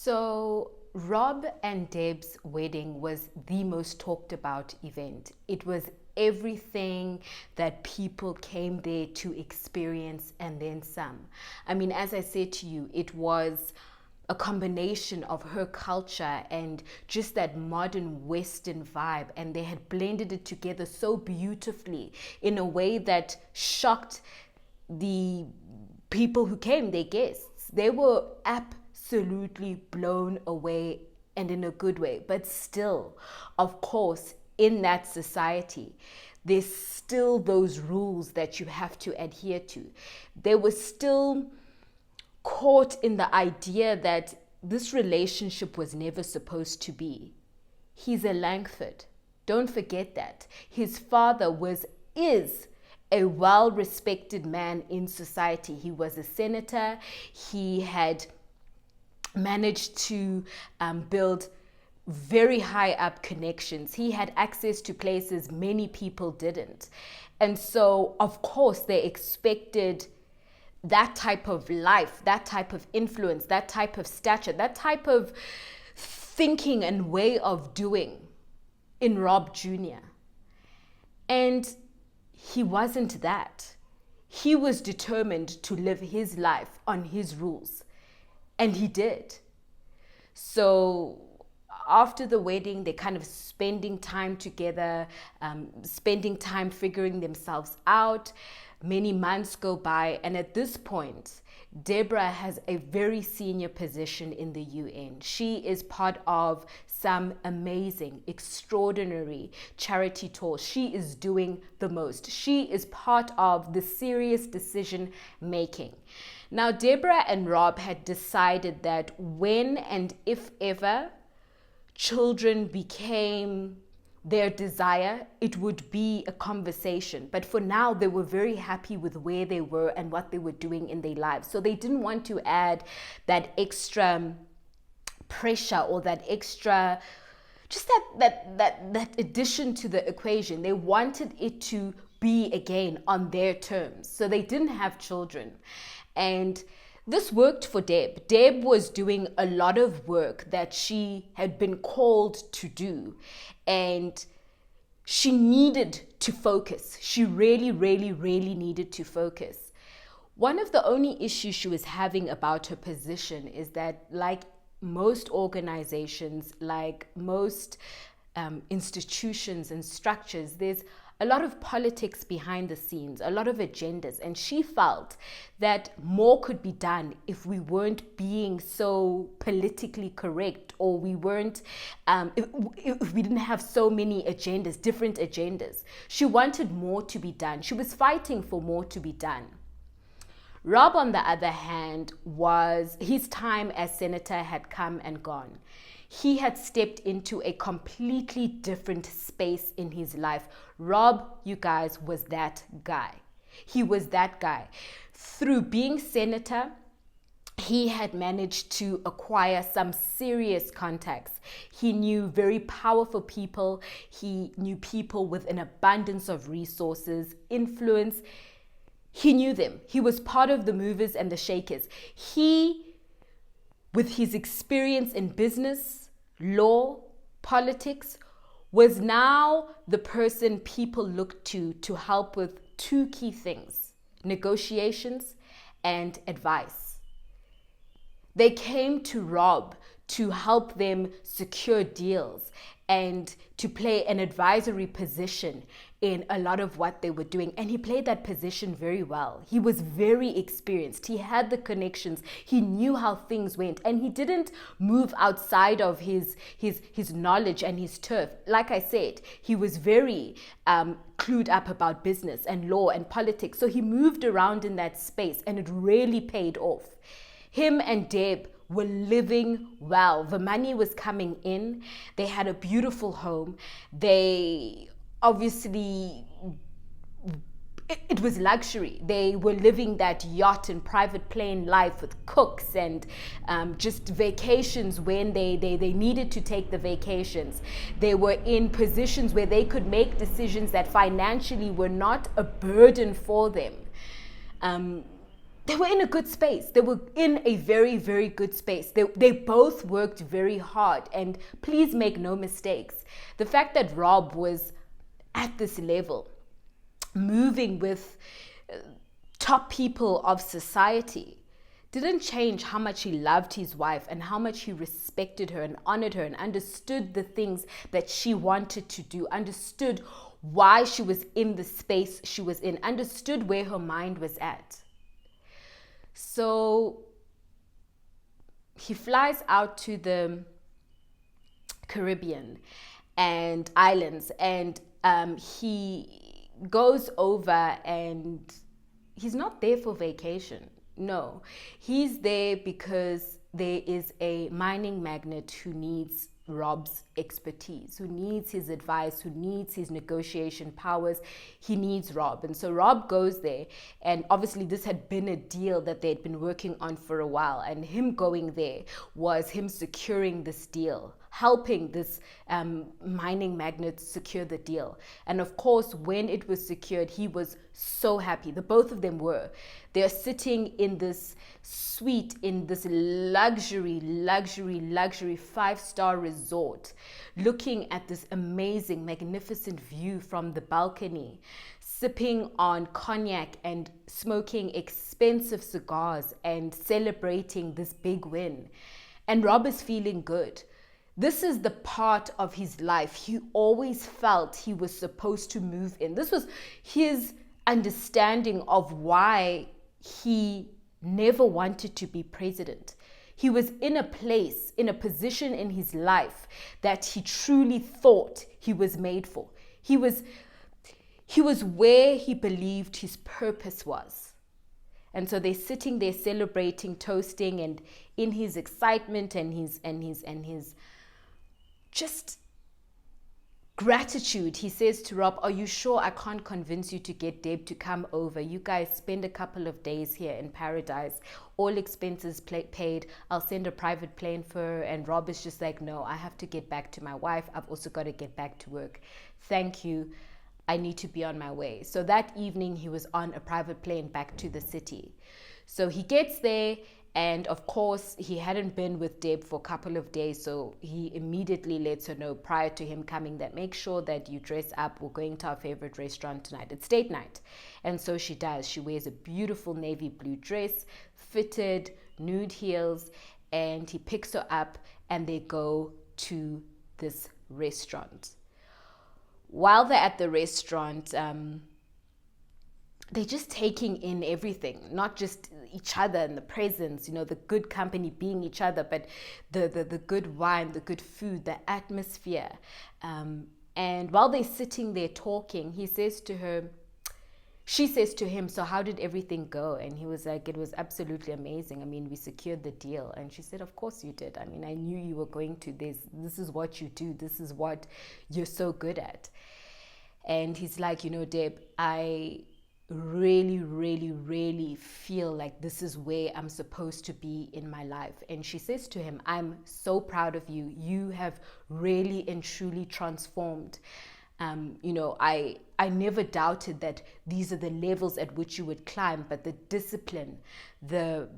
So, Rob and Deb's wedding was the most talked about event. It was everything that people came there to experience and then some. I mean, as I said to you, it was a combination of her culture and just that modern Western vibe, and they had blended it together so beautifully in a way that shocked the people who came, their guests. They were absolutely blown away, and in a good way. But still, of course, in that society, there's still those rules that you have to adhere to. They were still caught in the idea that this relationship was never supposed to be. He's a Langford. Don't forget that. His father is a well-respected man in society. He was a senator. He had managed to build very high up connections. He had access to places many people didn't. And so, of course, they expected that type of life, that type of influence, that type of stature, that type of thinking and way of doing in Rob Jr. And he wasn't that. He was determined to live his life on his rules. And he did. So after the wedding, they're kind of spending time together, spending time figuring themselves out. Many months go by, and at this point, Deborah has a very senior position in the UN. She is part of some amazing, extraordinary charity tours. She is doing the most. She is part of the serious decision making. Now, Deborah and Rob had decided that when and if ever children became their desire, it would be a conversation. But for now, they were very happy with where they were and what they were doing in their lives. So they didn't want to add that extra pressure or that extra, just that addition to the equation. They wanted it to be again on their terms. So they didn't have children. And this worked for Deb. Deb was doing a lot of work that she had been called to do. And she needed to focus. She really, really, really needed to focus. One of the only issues she was having about her position is that, like most organizations, like most institutions and structures, there's a lot of politics behind the scenes, a lot of agendas. And she felt that more could be done if we weren't being so politically correct, or we weren't, if we didn't have so many agendas, different agendas. She wanted more to be done. She was fighting for more to be done. Rob, on the other hand, his time as senator had come and gone. He had stepped into a completely different space in his life. Rob, you guys, was that guy. He was that guy. Through being senator, he had managed to acquire some serious contacts. He knew very powerful people. He knew people with an abundance of resources, influence. He knew them. He was part of the movers and the shakers. He, with his experience in business, law, politics, was now the person people looked to help with two key things: negotiations and advice. They came to Rob to help them secure deals and to play an advisory position in a lot of what they were doing. And he played that position very well. He was very experienced. He had the connections. He knew how things went. And he didn't move outside of his knowledge and his turf. Like I said, he was very clued up about business and law and politics. So he moved around in that space, and it really paid off. Him and Deb were living well. The money was coming in. They had a beautiful home. They obviously, it was luxury. They were living that yacht and private plane life with cooks and just vacations when they needed to take the vacations. They were in positions where they could make decisions that financially were not a burden for them. they were in a good space. They were in a very, very good space. They both worked very hard. And please make no mistakes. The fact that Rob was at this level, moving with top people of society, didn't change how much he loved his wife and how much he respected her and honored her and understood the things that she wanted to do, understood why she was in the space she was in, understood where her mind was at. So he flies out to the Caribbean and islands, and he goes over, and he's not there for vacation. No, he's there because there is a mining magnate who needs Rob's expertise, who needs his advice, who needs his negotiation powers. He needs Rob. And so Rob goes there, and obviously this had been a deal that they'd been working on for a while, and him going there was him securing this deal, helping this mining magnate secure the deal. And of course, when it was secured, he was so happy. The both of them were. They're sitting in this suite, in this luxury 5-star resort, looking at this amazing, magnificent view from the balcony, sipping on cognac and smoking expensive cigars and celebrating this big win. And Rob is feeling good. This is the part of his life he always felt he was supposed to move in. This was his understanding of why he never wanted to be president. He was in a place, in a position in his life that he truly thought he was made for. He was where he believed his purpose was. And so they're sitting there celebrating, toasting, and in his excitement and his just gratitude, he says to Rob, "Are you sure I can't convince you to get Deb to come over? You guys spend a couple of days here in paradise, all expenses paid. I'll send a private plane for her." And Rob is just like, "No, I have to get back to my wife. I've also got to get back to work. Thank you. I need to be on my way." So that evening he was on a private plane back to the city. So he gets there, and of course he hadn't been with Deb for a couple of days, so he immediately lets her know prior to him coming that make sure that you dress up. We're going to our favorite restaurant tonight. It's date night. And so she does. She wears a beautiful navy blue dress, fitted, nude heels, and he picks her up and they go to this restaurant. While they're at the restaurant, they're just taking in everything, not just each other and the presence, the good company being each other, but the good wine, the good food, the atmosphere. And while they're sitting there talking, she says to him, "So how did everything go?" And he was like, "It was absolutely amazing. I mean, we secured the deal." And she said, "Of course you did. I mean, I knew you were going to this. This is what you do. This is what you're so good at." And he's like, "Deb, I really, really, really feel like this is where I'm supposed to be in my life." And she says to him, "I'm so proud of you. You have really and truly transformed. I never doubted that these are the levels at which you would climb, but the discipline, the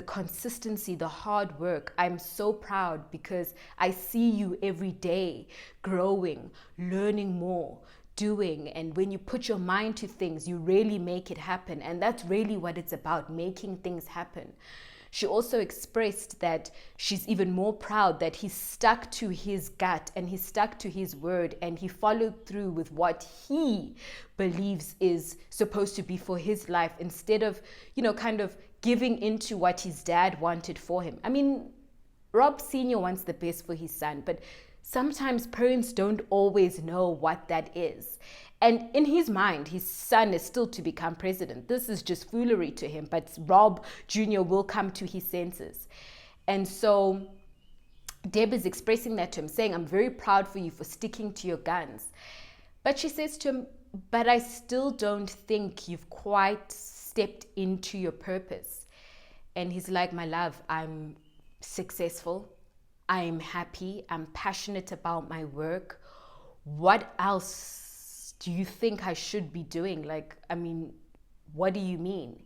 consistency, the hard work. I'm so proud because I see you every day growing, learning more, doing, and when you put your mind to things, you really make it happen." And that's really what it's about, making things happen. She also expressed that she's even more proud that he stuck to his gut and he stuck to his word and he followed through with what he believes is supposed to be for his life, instead of, kind of giving into what his dad wanted for him. I mean, Rob Sr. wants the best for his son, but sometimes parents don't always know what that is. And in his mind, his son is still to become president. This is just foolery to him, but Rob Jr. will come to his senses. And so Deb is expressing that to him, saying, "I'm very proud for you for sticking to your guns." But she says to him, "But I still don't think you've quite stepped into your purpose." And he's like, "My love, I'm successful. I'm happy. I'm passionate about my work. What else do you think I should be doing? Like, I mean, what do you mean?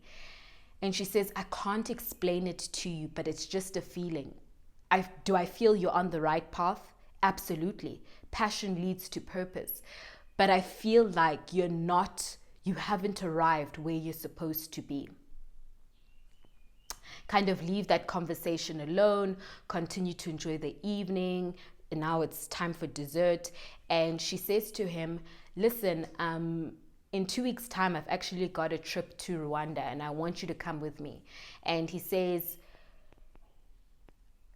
And she says, I can't explain it to you, but it's just a feeling. Do I feel you're on the right path? Absolutely. Passion leads to purpose. But I feel like you haven't arrived where you're supposed to be. Kind of leave that conversation alone, continue to enjoy the evening. And now it's time for dessert. And she says to him, listen, in 2 weeks' time, I've actually got a trip to Rwanda and I want you to come with me. And he says,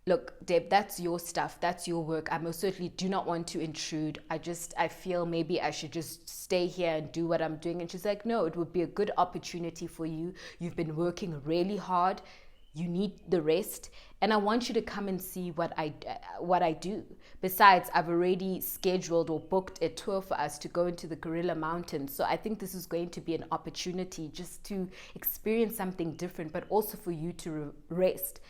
look, Deb, that's your stuff. That's your work. I most certainly do not want to intrude. I feel maybe I should just stay here and do what I'm doing. And she's like, no, it would be a good opportunity for you. You've been working really hard. You need the rest. And I want you to come and see what I do. Besides, I've already scheduled or booked a tour for us to go into the Gorilla Mountains. So I think this is going to be an opportunity just to experience something different, but also for you to rest.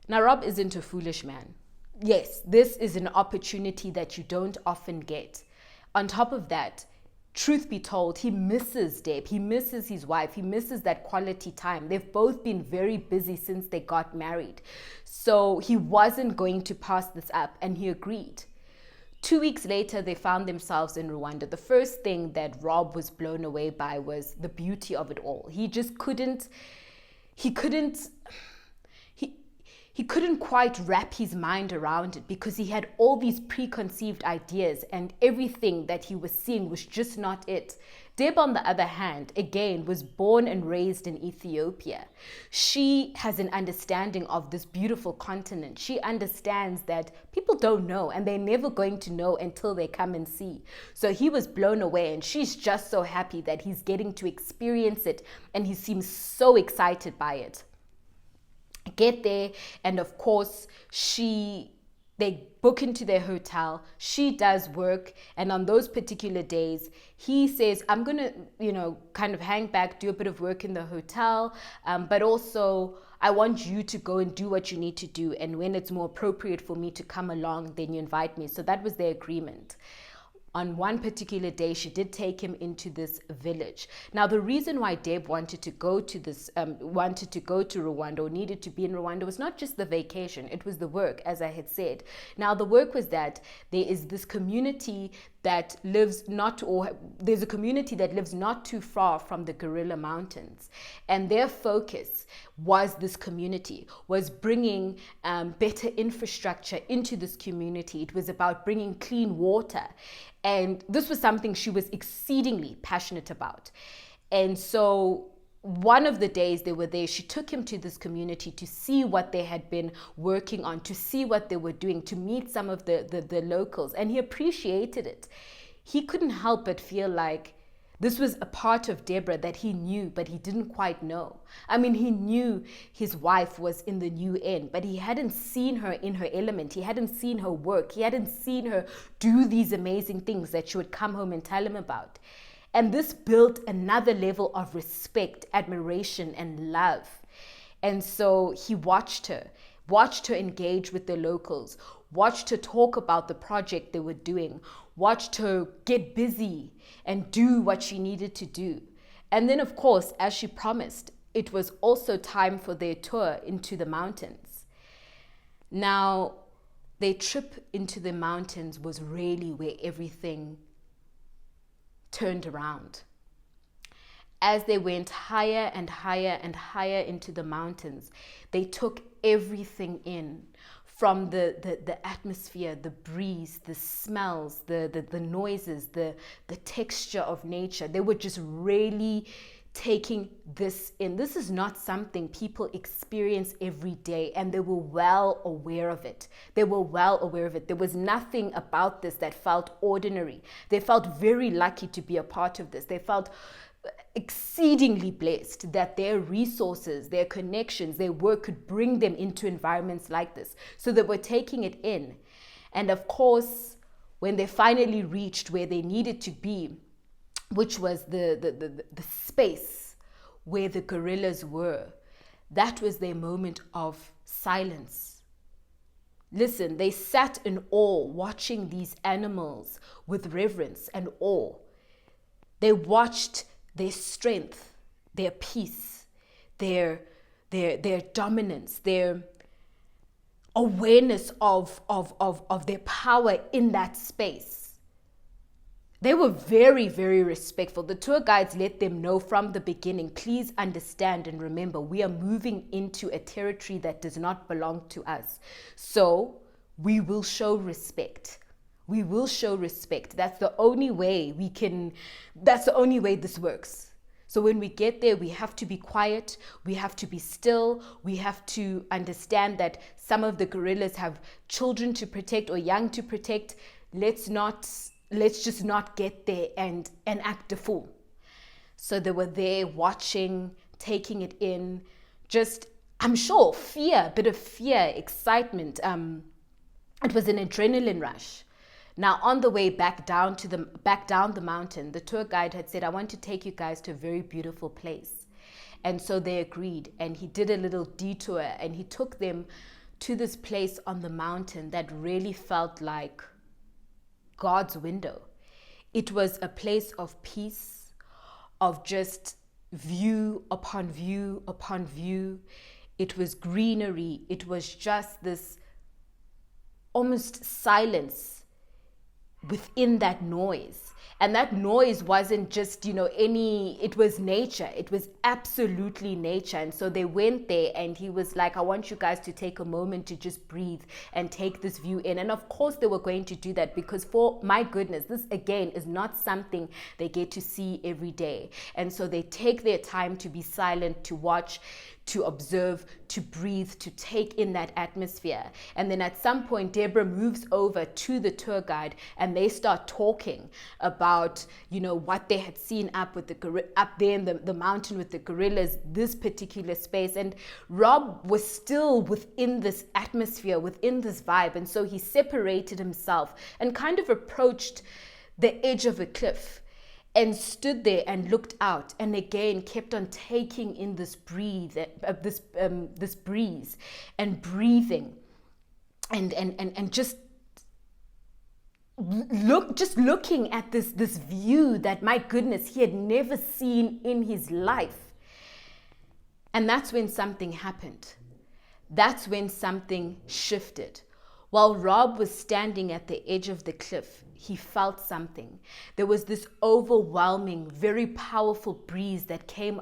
Now, Rob isn't a foolish man. Yes, this is an opportunity that you don't often get. On top of that, truth be told, he misses Deb. He misses his wife. He misses that quality time. They've both been very busy since they got married. So he wasn't going to pass this up, and he agreed. 2 weeks later, they found themselves in Rwanda. The first thing that Rob was blown away by was the beauty of it all. He couldn't quite wrap his mind around it because he had all these preconceived ideas and everything that he was seeing was just not it. Deb, on the other hand, again, was born and raised in Ethiopia. She has an understanding of this beautiful continent. She understands that people don't know and they're never going to know until they come and see. So he was blown away and she's just so happy that he's getting to experience it and he seems so excited by it. Get there, and of course they book into their hotel. She does work, and on those particular days he says, I'm gonna kind of hang back, do a bit of work in the hotel, but also I want you to go and do what you need to do, and when it's more appropriate for me to come along, then you invite me. So that was their agreement. On one particular day, she did take him into this village. Now, the reason why Deb wanted to go to Rwanda or needed to be in Rwanda was not just the vacation, it was the work, as I had said. Now, the work was that there is this community that lives there's a community that lives not too far from the Gorilla Mountains. And their focus was this community, was bringing better infrastructure into this community. It was about bringing clean water. And this was something she was exceedingly passionate about. And so one of the days they were there, she took him to this community to see what they had been working on, to see what they were doing, to meet some of the locals. And he appreciated it. He couldn't help but feel like this was a part of Deborah that he knew, but he didn't quite know. I mean, he knew his wife was in the new end, but he hadn't seen her in her element. He hadn't seen her work. He hadn't seen her do these amazing things that she would come home and tell him about. And this built another level of respect, admiration, and love. And so he watched her engage with the locals, watched her talk about the project they were doing, watched her get busy and do what she needed to do. And then, of course, as she promised, it was also time for their tour into the mountains. Now, their trip into the mountains was really where everything turned around. As they went higher and higher and higher into the mountains, they took everything in, from the atmosphere, the breeze, the smells, the noises, the texture of nature. They were just really taking this in. This is not something people experience every day, and they were well aware of it. There was nothing about this that felt ordinary. They felt very lucky to be a part of this. They felt exceedingly blessed that their resources, their connections, their work could bring them into environments like this. So they were taking it in. And of course, when they finally reached where they needed to be, which was the space where the gorillas were, that was their moment of silence. Listen, they sat in awe, watching these animals with reverence and awe. They watched their strength, their peace, their dominance, their awareness of their power in that space. They were very, very respectful. The tour guides let them know from the beginning, please understand and remember, we are moving into a territory that does not belong to us. So we will show respect. We will show respect. That's the only way this works. So when we get there, we have to be quiet. We have to be still. We have to understand that some of the gorillas have children to protect or young to protect. Let's just not get there and act a fool. So they were there watching, taking it in, just, I'm sure, a bit of fear, excitement. It was an adrenaline rush. Now, on the way back down the mountain, the tour guide had said, I want to take you guys to a very beautiful place. And so they agreed, and he did a little detour, and he took them to this place on the mountain that really felt like God's window. It was a place of peace, of just view upon view upon view. It was greenery. It was just this almost silence within that noise. And that noise wasn't just, it was nature. It was absolutely nature. And so they went there and he was like, I want you guys to take a moment to just breathe and take this view in. And of course they were going to do that because, for my goodness, this again is not something they get to see every day. And so they take their time to be silent, to watch, to observe, to breathe, to take in that atmosphere. And then at some point, Deborah moves over to the tour guide and they start talking about, what they had seen up there in the mountain with the gorillas, this particular space. And Rob was still within this atmosphere, within this vibe. And so he separated himself and kind of approached the edge of a cliff and stood there and looked out, and again kept on taking in this breeze and breathing, and just looking at this view that, my goodness, he had never seen in his life. And that's when something happened. That's when something shifted. While Rob was standing at the edge of the cliff, he felt something. There was this overwhelming, very powerful breeze that came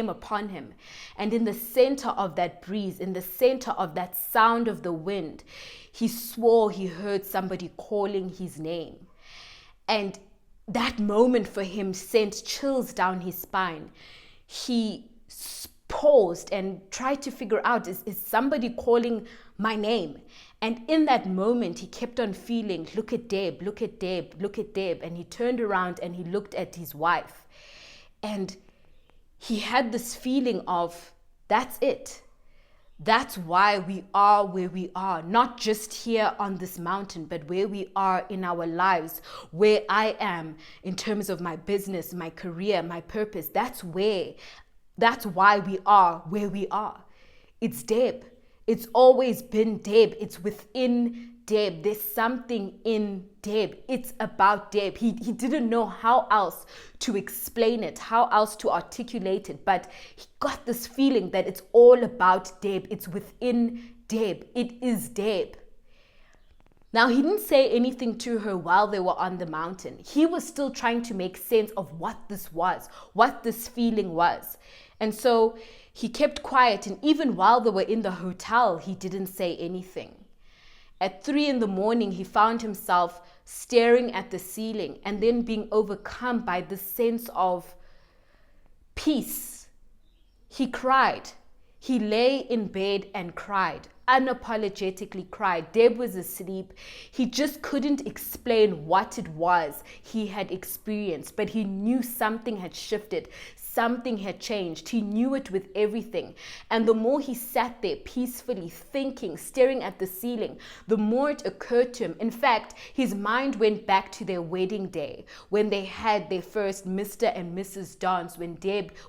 upon him. And in the center of that breeze, in the center of that sound of the wind, he swore he heard somebody calling his name. And that moment for him sent chills down his spine. He paused and tried to figure out, is somebody calling my name? And in that moment, he kept on feeling, look at Deb, look at Deb, look at Deb. And he turned around and he looked at his wife. And he had this feeling of, that's it. That's why we are where we are, not just here on this mountain, but where we are in our lives, where I am in terms of my business, my career, my purpose. That's why we are where we are. It's Deb. It's always been Deb. It's within Deb. There's something in Deb. It's about Deb. He didn't know how else to explain it, how else to articulate it, but he got this feeling that it's all about Deb. It's within Deb. It is Deb. Now, he didn't say anything to her while they were on the mountain. He was still trying to make sense of what this was, what this feeling was. And so he kept quiet, and even while they were in the hotel, he didn't say anything. At 3 a.m, he found himself staring at the ceiling and then being overcome by this sense of peace. He cried. He lay in bed and cried, unapologetically cried. Deb was asleep. He just couldn't explain what it was he had experienced, but he knew something had shifted. Something had changed. He knew it with everything. And the more he sat there peacefully thinking, staring at the ceiling, the more it occurred to him. In fact, his mind went back to their wedding day when they had their first Mr. and Mrs. dance,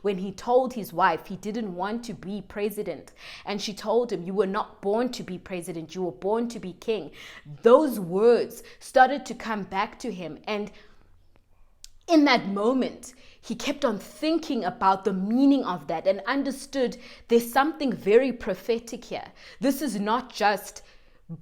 when he told his wife he didn't want to be president. And she told him, you were not born to be president. You were born to be king. Those words started to come back to him. And in that moment, he kept on thinking about the meaning of that and understood there's something very prophetic here. This is not just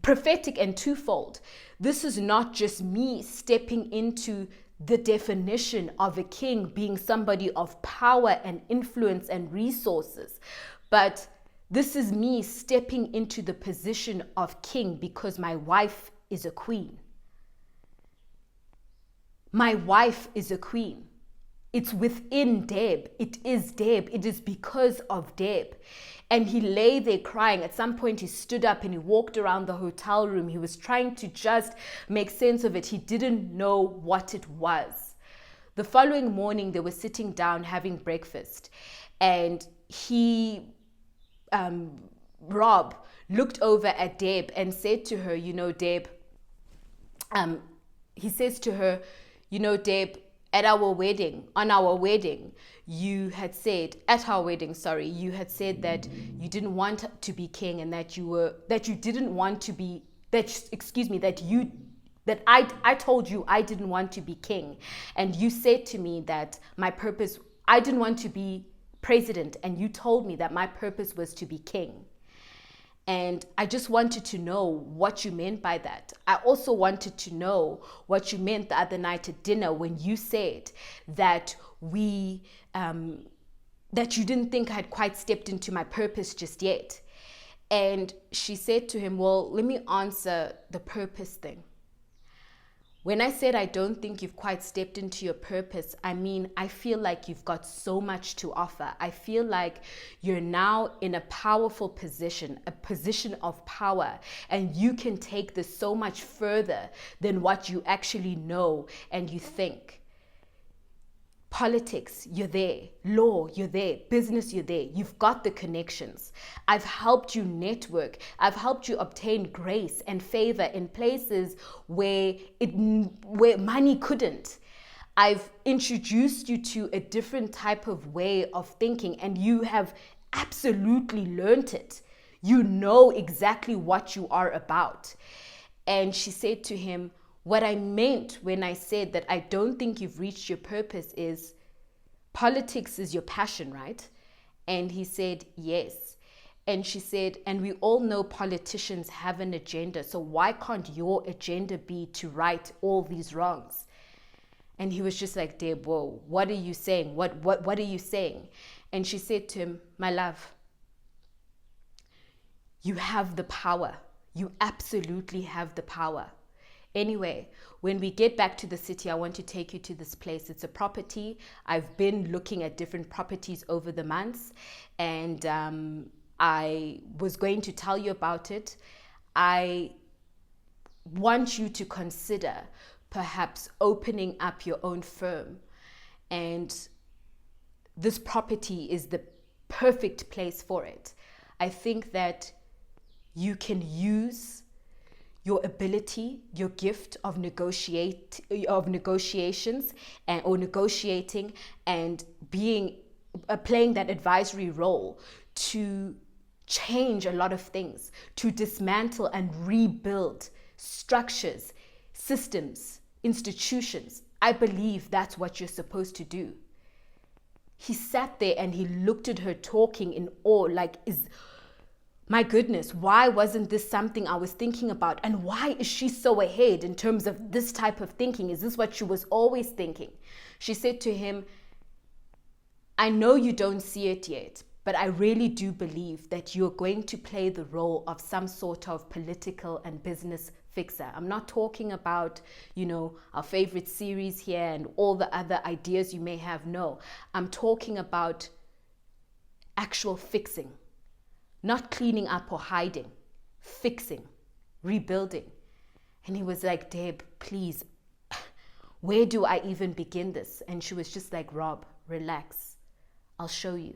prophetic and twofold. This is not just me stepping into the definition of a king being somebody of power and influence and resources, but this is me stepping into the position of king because my wife is a queen. My wife is a queen. It's within Deb. It is Deb. It is because of Deb. And he lay there crying. At some point, he stood up and he walked around the hotel room. He was trying to just make sense of it. He didn't know what it was. The following morning, they were sitting down having breakfast. And Rob looked over at Deb and said to her, Deb, he says to her, Deb, on our wedding, you had said that you didn't want to be king and that I told you I didn't want to be king. And you said to me that I didn't want to be president, and you told me that my purpose was to be king. And I just wanted to know what you meant by that. I also wanted to know what you meant the other night at dinner when you said that that you didn't think I'd quite stepped into my purpose just yet. And she said to him, well, let me answer the purpose thing. When I said I don't think you've quite stepped into your purpose, I mean, I feel like you've got so much to offer. I feel like you're now in a powerful position, a position of power, and you can take this so much further than what you actually know and you think. Politics, you're there. Law, you're there. Business, you're there. You've got the connections. I've helped you network. I've helped you obtain grace and favor in places where money couldn't. I've introduced you to a different type of way of thinking, and you have absolutely learned it. You know exactly what you are about. And she said to him, what I meant when I said that I don't think you've reached your purpose is politics is your passion, right? And he said, yes. And she said, and we all know politicians have an agenda. So why can't your agenda be to right all these wrongs? And he was just like, Deb, whoa, what are you saying? What are you saying? And she said to him, my love, you have the power. You absolutely have the power. Anyway, when we get back to the city, I want to take you to this place. It's a property. I've been looking at different properties over the months, and I was going to tell you about it. I want you to consider perhaps opening up your own firm, and this property is the perfect place for it. I think that you can use your ability, your gift of negotiations or negotiating and playing that advisory role to change a lot of things, to dismantle and rebuild structures, systems, institutions. I believe that's what you're supposed to do. He sat there and he looked at her talking in awe, like, my goodness, why wasn't this something I was thinking about? And why is she so ahead in terms of this type of thinking? Is this what she was always thinking? She said to him, I know you don't see it yet, but I really do believe that you're going to play the role of some sort of political and business fixer. I'm not talking about, our favorite series here and all the other ideas you may have. No, I'm talking about actual fixing. Not cleaning up or hiding, fixing, rebuilding. And he was like, Deb, please, where do I even begin this? And she was just like, Rob, relax. I'll show you.